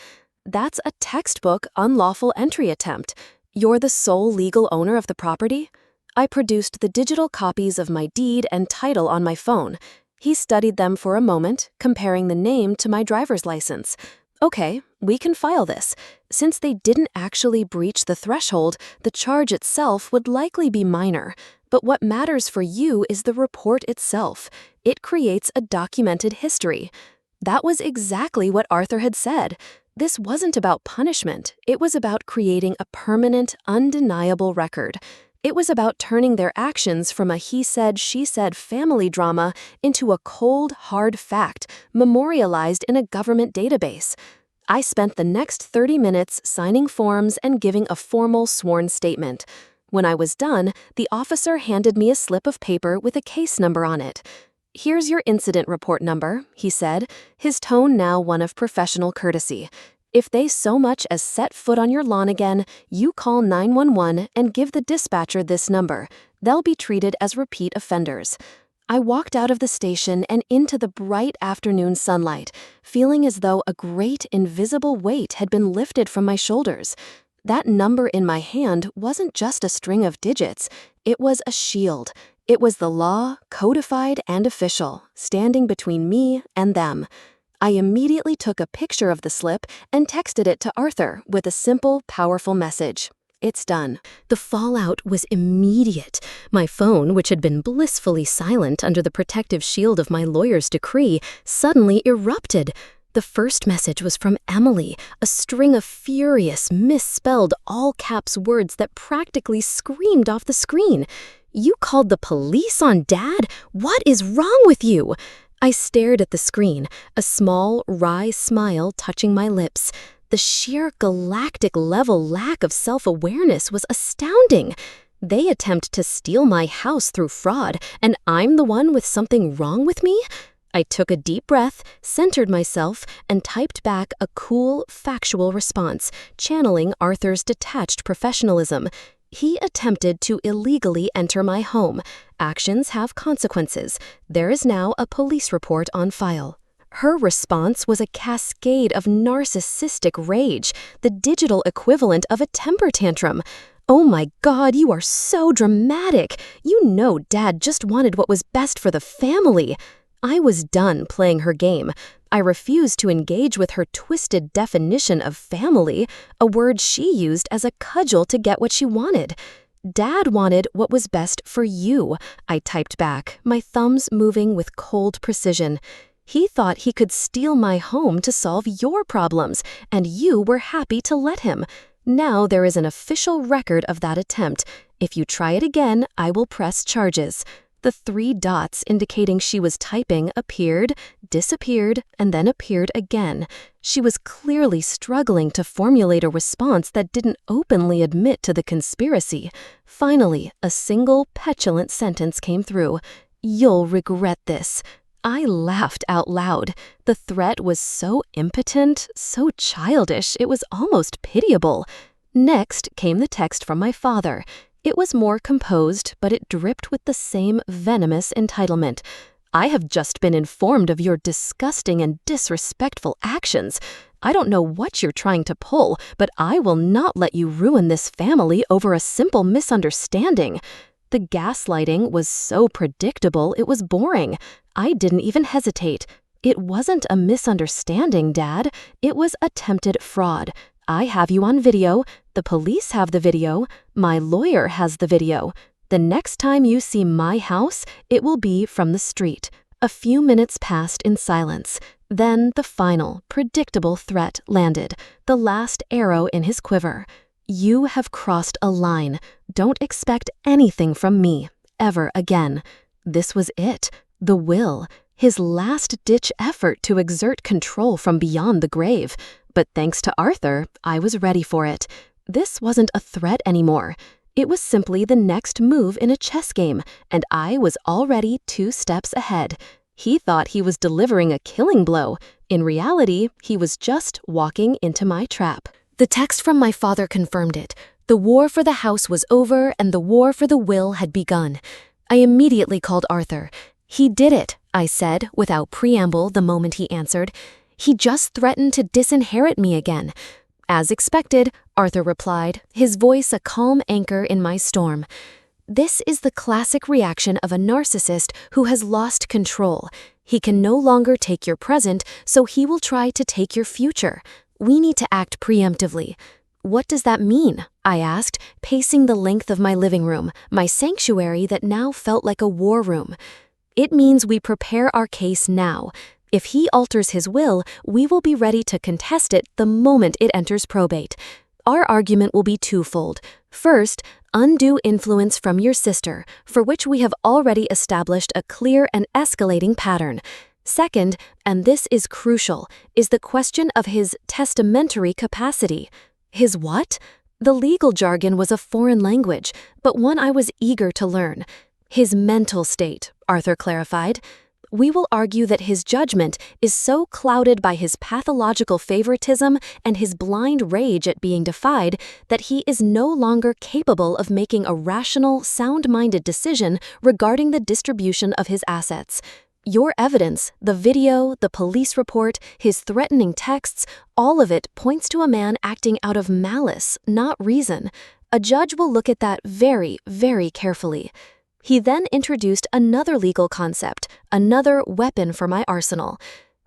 "That's a textbook unlawful entry attempt. You're the sole legal owner of the property?" I produced the digital copies of my deed and title on my phone. He studied them for a moment, comparing the name to my driver's license. "Okay, we can file this. Since they didn't actually breach the threshold, the charge itself would likely be minor. But what matters for you is the report itself. It creates a documented history." That was exactly what Arthur had said. This wasn't about punishment. It was about creating a permanent, undeniable record. It was about turning their actions from a he-said, she-said family drama into a cold, hard fact, memorialized in a government database. I spent the next 30 minutes signing forms and giving a formal sworn statement. When I was done, the officer handed me a slip of paper with a case number on it. "Here's your incident report number," he said, his tone now one of professional courtesy. "If they so much as set foot on your lawn again, you call 911 and give the dispatcher this number. They'll be treated as repeat offenders." I walked out of the station and into the bright afternoon sunlight, feeling as though a great invisible weight had been lifted from my shoulders. That number in my hand wasn't just a string of digits, it was a shield. It was the law, codified and official, standing between me and them. I immediately took a picture of the slip and texted it to Arthur with a simple, powerful message. "It's done." The fallout was immediate. My phone, which had been blissfully silent under the protective shield of my lawyer's decree, suddenly erupted. The first message was from Emily, a string of furious, misspelled all-caps words that practically screamed off the screen. "You called the police on Dad? What is wrong with you?" I stared at the screen, a small, wry smile touching my lips. The sheer galactic-level lack of self-awareness was astounding. They attempt to steal my house through fraud, and I'm the one with something wrong with me? I took a deep breath, centered myself, and typed back a cool, factual response, channeling Arthur's detached professionalism. He attempted to illegally enter my home. Actions have consequences. There is now a police report on file. Her response was a cascade of narcissistic rage, the digital equivalent of a temper tantrum. "Oh my God, you are so dramatic. You know Dad just wanted what was best for the family." I was done playing her game. I refused to engage with her twisted definition of family, a word she used as a cudgel to get what she wanted. "Dad wanted what was best for you," I typed back, my thumbs moving with cold precision. "He thought he could steal my home to solve your problems, and you were happy to let him. Now there is an official record of that attempt. If you try it again, I will press charges." The 3 dots indicating she was typing appeared, disappeared, and then appeared again. She was clearly struggling to formulate a response that didn't openly admit to the conspiracy. Finally, a single petulant sentence came through. "You'll regret this." I laughed out loud. The threat was so impotent, so childish, it was almost pitiable. Next came the text from my father. It was more composed, but it dripped with the same venomous entitlement. "I have just been informed of your disgusting and disrespectful actions. I don't know what you're trying to pull, but I will not let you ruin this family over a simple misunderstanding." The gaslighting was so predictable it was boring. I didn't even hesitate. "It wasn't a misunderstanding, Dad. It was attempted fraud. I have you on video. The police have the video. My lawyer has the video. The next time you see my house, it will be from the street." A few minutes passed in silence. Then the final, predictable threat landed, the last arrow in his quiver. "You have crossed a line. Don't expect anything from me, ever again." This was it, the will, his last-ditch effort to exert control from beyond the grave. But thanks to Arthur, I was ready for it. This wasn't a threat anymore. It was simply the next move in a chess game, and I was already 2 steps ahead. He thought he was delivering a killing blow. In reality, he was just walking into my trap. The text from my father confirmed it. The war for the house was over, and the war for the will had begun. I immediately called Arthur. "He did it," I said, without preamble the moment he answered. "He just threatened to disinherit me again." "As expected," Arthur replied, his voice a calm anchor in my storm. "This is the classic reaction of a narcissist who has lost control. He can no longer take your present, so he will try to take your future. We need to act preemptively." "What does that mean?" I asked, pacing the length of my living room, my sanctuary that now felt like a war room. "It means we prepare our case now. If he alters his will, we will be ready to contest it the moment it enters probate. Our argument will be twofold. First, undue influence from your sister, for which we have already established a clear and escalating pattern. Second, and this is crucial, is the question of his testamentary capacity." "His what?" The legal jargon was a foreign language, but one I was eager to learn. "His mental state," Arthur clarified. "We will argue that his judgment is so clouded by his pathological favoritism and his blind rage at being defied that he is no longer capable of making a rational, sound-minded decision regarding the distribution of his assets. Your evidence, the video, the police report, his threatening texts, all of it points to a man acting out of malice, not reason. A judge will look at that very, very carefully." He then introduced another legal concept, another weapon for my arsenal.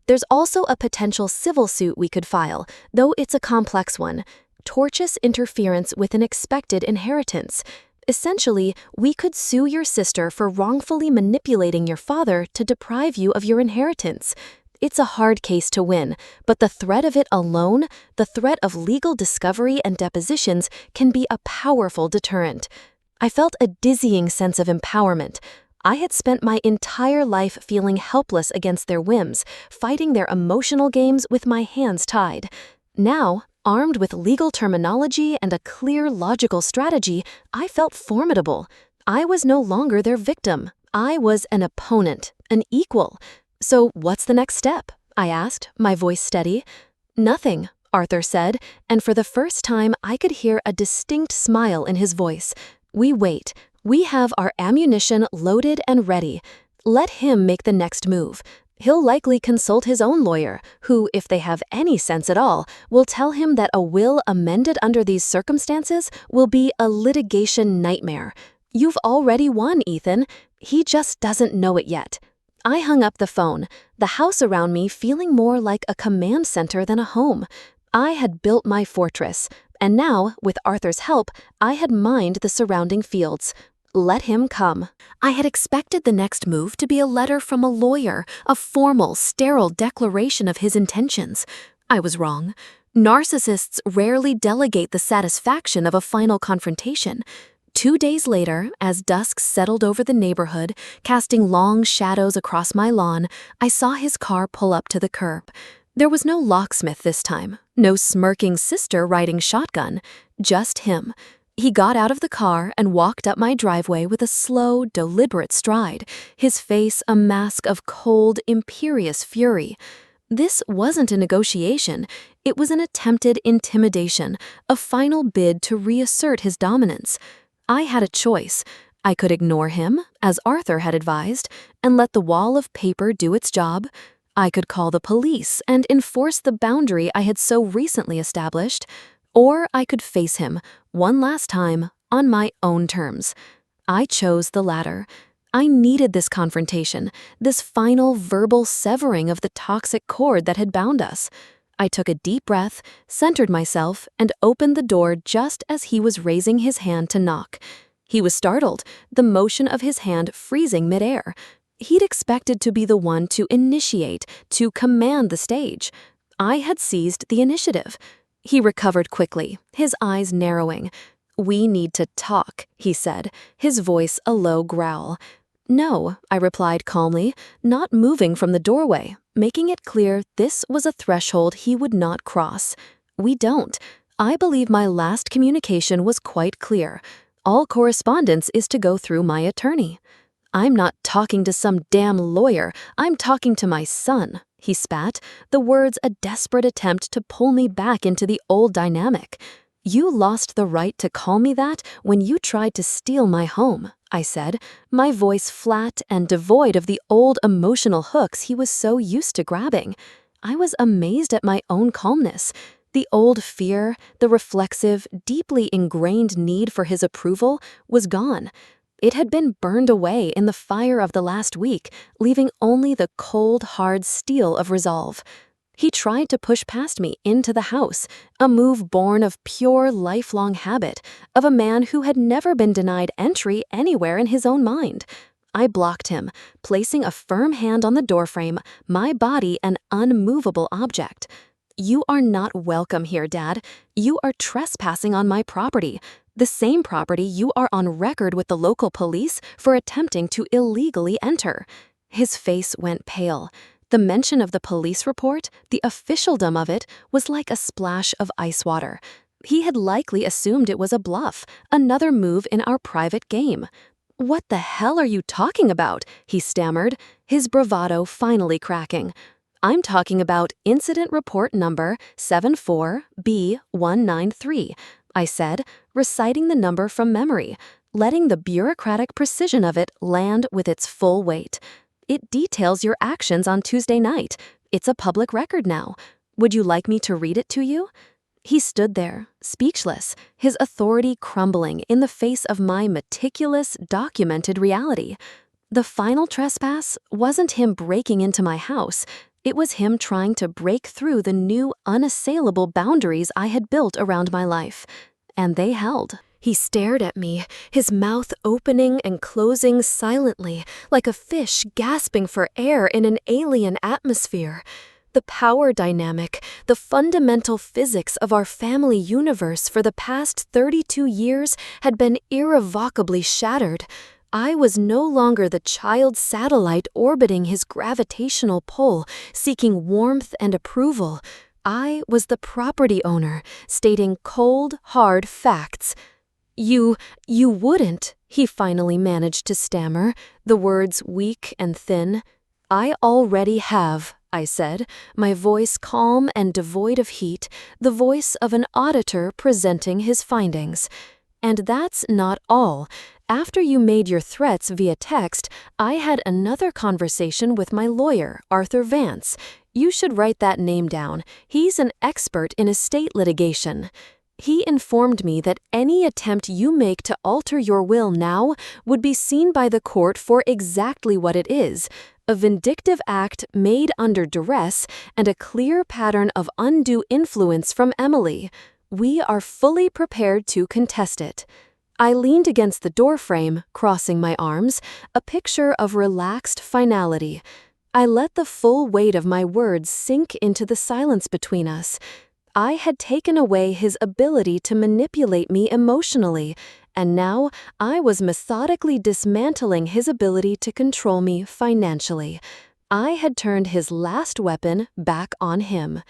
"There's also a potential civil suit we could file, though it's a complex one. Tortious interference with an expected inheritance. Essentially, we could sue your sister for wrongfully manipulating your father to deprive you of your inheritance. it's a hard case to win, but the threat of it alone, the threat of legal discovery and depositions, can be a powerful deterrent. I felt a dizzying sense of empowerment. I had spent my entire life feeling helpless against their whims, fighting their emotional games with my hands tied. Now, armed with legal terminology and a clear, logical strategy, I felt formidable. I was no longer their victim. I was an opponent, an equal. "So what's the next step?" I asked, my voice steady. "Nothing," Arthur said, and for the first time I could hear a distinct smile in his voice. "We wait. We have our ammunition loaded and ready. Let him make the next move. He'll likely consult his own lawyer, who, if they have any sense at all, will tell him that a will amended under these circumstances will be a litigation nightmare. You've already won, Ethan. He just doesn't know it yet." I hung up the phone, the house around me feeling more like a command center than a home. I had built my fortress, and now, with Arthur's help, I had mined the surrounding fields. Let him come. I had expected the next move to be a letter from a lawyer, a formal, sterile declaration of his intentions. I was wrong. Narcissists rarely delegate the satisfaction of a final confrontation. 2 days later, as dusk settled over the neighborhood, casting long shadows across my lawn, I saw his car pull up to the curb. There was no locksmith this time, no smirking sister riding shotgun, just him. He got out of the car and walked up my driveway with a slow, deliberate stride, his face a mask of cold, imperious fury. This wasn't a negotiation. It was an attempted intimidation, a final bid to reassert his dominance. I had a choice. I could ignore him, as Arthur had advised, and let the wall of paper do its job. I could call the police and enforce the boundary I had so recently established. Or I could face him, one last time, on my own terms. I chose the latter. I needed this confrontation, this final verbal severing of the toxic cord that had bound us. I took a deep breath, centered myself, and opened the door just as he was raising his hand to knock. He was startled, the motion of his hand freezing midair. He'd expected to be the one to initiate, to command the stage. I had seized the initiative. He recovered quickly, his eyes narrowing. "We need to talk," he said, his voice a low growl. "No," I replied calmly, not moving from the doorway, making it clear this was a threshold he would not cross. "We don't. I believe my last communication was quite clear. All correspondence is to go through my attorney." "I'm not talking to some damn lawyer. I'm talking to my son," he spat, the words a desperate attempt to pull me back into the old dynamic. "You lost the right to call me that when you tried to steal my home," I said, my voice flat and devoid of the old emotional hooks he was so used to grabbing. I was amazed at my own calmness. The old fear, the reflexive, deeply ingrained need for his approval, was gone. It had been burned away in the fire of the last week, leaving only the cold, hard steel of resolve. He tried to push past me into the house, a move born of pure, lifelong habit, of a man who had never been denied entry anywhere in his own mind. I blocked him, placing a firm hand on the doorframe, my body an unmovable object. "You are not welcome here, Dad. You are trespassing on my property, the same property you are on record with the local police for attempting to illegally enter." His face went pale. The mention of the police report, the officialdom of it, was like a splash of ice water. He had likely assumed it was a bluff, another move in our private game. "What the hell are you talking about?" he stammered, his bravado finally cracking. "I'm talking about incident report number 74B193, I said, reciting the number from memory, letting the bureaucratic precision of it land with its full weight. "It details your actions on Tuesday night. It's a public record now. Would you like me to read it to you?" He stood there, speechless, his authority crumbling in the face of my meticulous, documented reality. The final trespass wasn't him breaking into my house. It was him trying to break through the new, unassailable boundaries I had built around my life. And they held. He stared at me, his mouth opening and closing silently, like a fish gasping for air in an alien atmosphere. The power dynamic, the fundamental physics of our family universe for the past 32 years had been irrevocably shattered. I was no longer the child satellite orbiting his gravitational pull, seeking warmth and approval. I was the property owner, stating cold, hard facts. You wouldn't," he finally managed to stammer, the words weak and thin. "I already have," I said, my voice calm and devoid of heat, the voice of an auditor presenting his findings. "And that's not all. After you made your threats via text, I had another conversation with my lawyer, Arthur Vance. You should write that name down. He's an expert in estate litigation. He informed me that any attempt you make to alter your will now would be seen by the court for exactly what it is, a vindictive act made under duress and a clear pattern of undue influence from Emily. We are fully prepared to contest it." I leaned against the doorframe, crossing my arms, a picture of relaxed finality. I let the full weight of my words sink into the silence between us. I had taken away his ability to manipulate me emotionally, and now I was methodically dismantling his ability to control me financially. I had turned his last weapon back on him.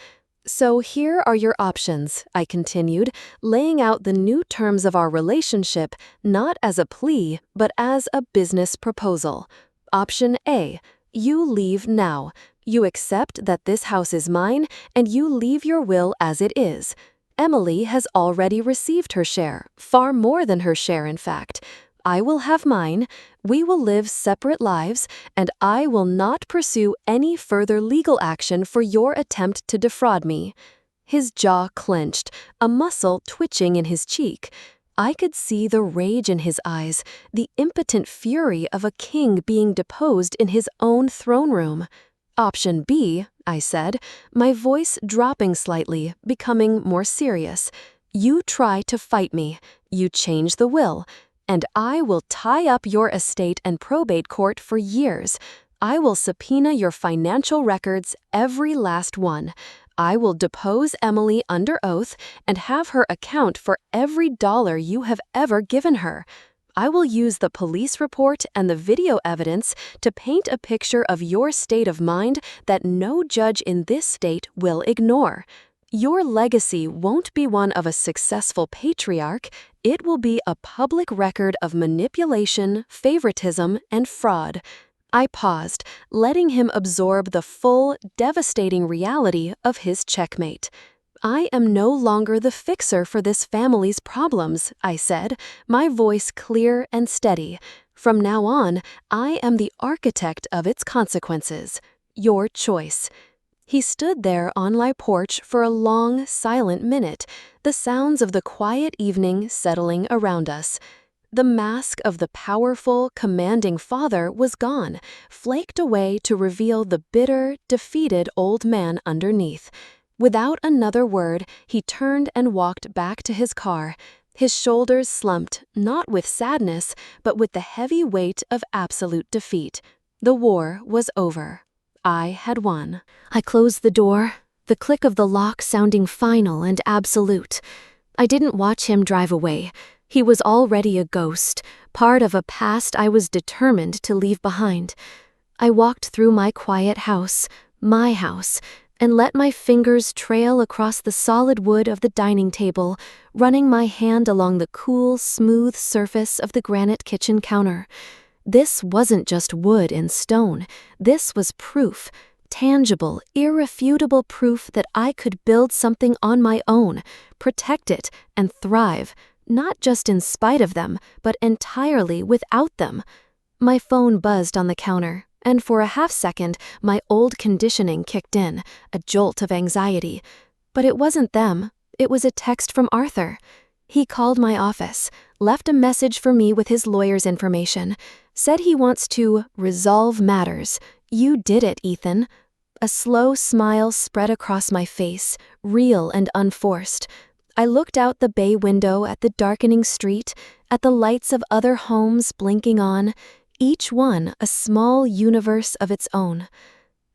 "So here are your options," I continued, laying out the new terms of our relationship not as a plea, but as a business proposal. Option A, you leave now. You accept that this house is mine, and you leave your will as it is. Emily has already received her share, far more than her share, in fact. I will have mine, we will live separate lives, and I will not pursue any further legal action for your attempt to defraud me." His jaw clenched, a muscle twitching in his cheek. I could see the rage in his eyes, the impotent fury of a king being deposed in his own throne room. "Option B," I said, my voice dropping slightly, becoming more serious. "You try to fight me. You change the will. And I will tie up your estate and probate court for years. I will subpoena your financial records, every last one. I will depose Emily under oath and have her account for every dollar you have ever given her. I will use the police report and the video evidence to paint a picture of your state of mind that no judge in this state will ignore. Your legacy won't be one of a successful patriarch. It will be a public record of manipulation, favoritism, and fraud." I paused, letting him absorb the full, devastating reality of his checkmate. "I am no longer the fixer for this family's problems," I said, my voice clear and steady. "From now on, I am the architect of its consequences. Your choice." He stood there on my porch for a long, silent minute, the sounds of the quiet evening settling around us. The mask of the powerful, commanding father was gone, flaked away to reveal the bitter, defeated old man underneath. Without another word, he turned and walked back to his car, his shoulders slumped, not with sadness, but with the heavy weight of absolute defeat. The war was over. I had won. I closed the door, the click of the lock sounding final and absolute. I didn't watch him drive away. He was already a ghost, part of a past I was determined to leave behind. I walked through my quiet house, my house, and let my fingers trail across the solid wood of the dining table, running my hand along the cool, smooth surface of the granite kitchen counter. This wasn't just wood and stone. This was proof, tangible, irrefutable proof that I could build something on my own, protect it, and thrive, not just in spite of them, but entirely without them. My phone buzzed on the counter, and for a half-second, my old conditioning kicked in, a jolt of anxiety. But it wasn't them. It was a text from Arthur. He called my office, left a message for me with his lawyer's information, said he wants to resolve matters. You did it, Ethan. A slow smile spread across my face, real and unforced. I looked out the bay window at the darkening street, at the lights of other homes blinking on, each one a small universe of its own.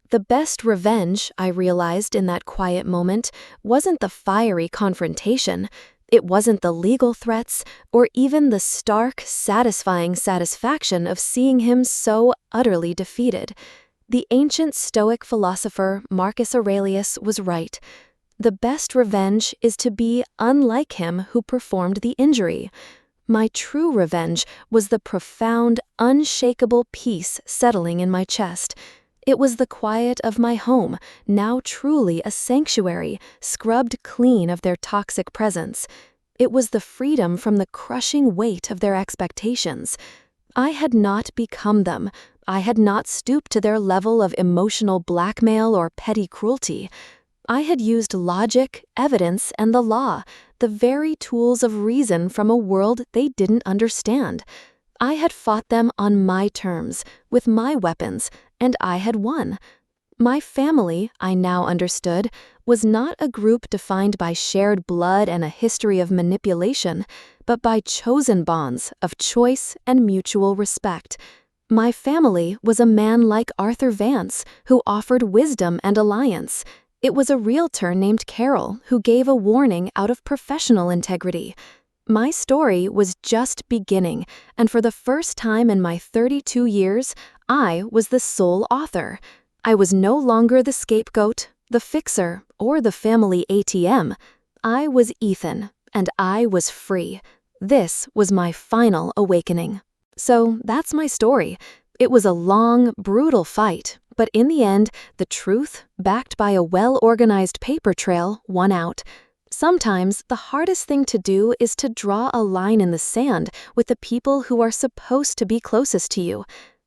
The best revenge, I realized in that quiet moment, wasn't the fiery confrontation. It wasn't the legal threats, or even the stark, satisfying satisfaction of seeing him so utterly defeated. The ancient Stoic philosopher Marcus Aurelius was right. The best revenge is to be unlike him who performed the injury. My true revenge was the profound, unshakable peace settling in my chest. It was the quiet of my home, now truly a sanctuary, scrubbed clean of their toxic presence. It was the freedom from the crushing weight of their expectations. I had not become them. I had not stooped to their level of emotional blackmail or petty cruelty. I had used logic, evidence, and the law, the very tools of reason from a world they didn't understand. I had fought them on my terms, with my weapons, and I had won. My family, I now understood, was not a group defined by shared blood and a history of manipulation, but by chosen bonds of choice and mutual respect. My family was a man like Arthur Vance, who offered wisdom and alliance. It was a realtor named Carol who gave a warning out of professional integrity. My story was just beginning, and for the first time in my 32 years, I was the sole author. I was no longer the scapegoat, the fixer, or the family ATM. I was Ethan, and I was free. This was my final awakening. So that's my story. It was a long, brutal fight, but in the end, the truth, backed by a well-organized paper trail, won out. Sometimes the hardest thing to do is to draw a line in the sand with the people who are supposed to be closest to you.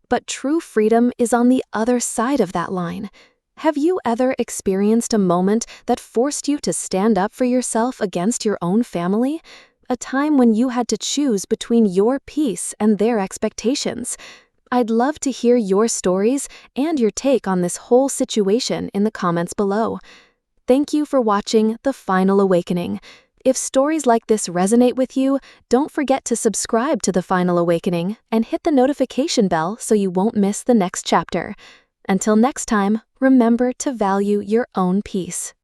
But true freedom is on the other side of that line. Have you ever experienced a moment that forced you to stand up for yourself against your own family? A time when you had to choose between your peace and their expectations? I'd love to hear your stories and your take on this whole situation in the comments below. Thank you for watching The Final Awakening. If stories like this resonate with you, don't forget to subscribe to The Final Awakening and hit the notification bell so you won't miss the next chapter. Until next time, remember to value your own peace.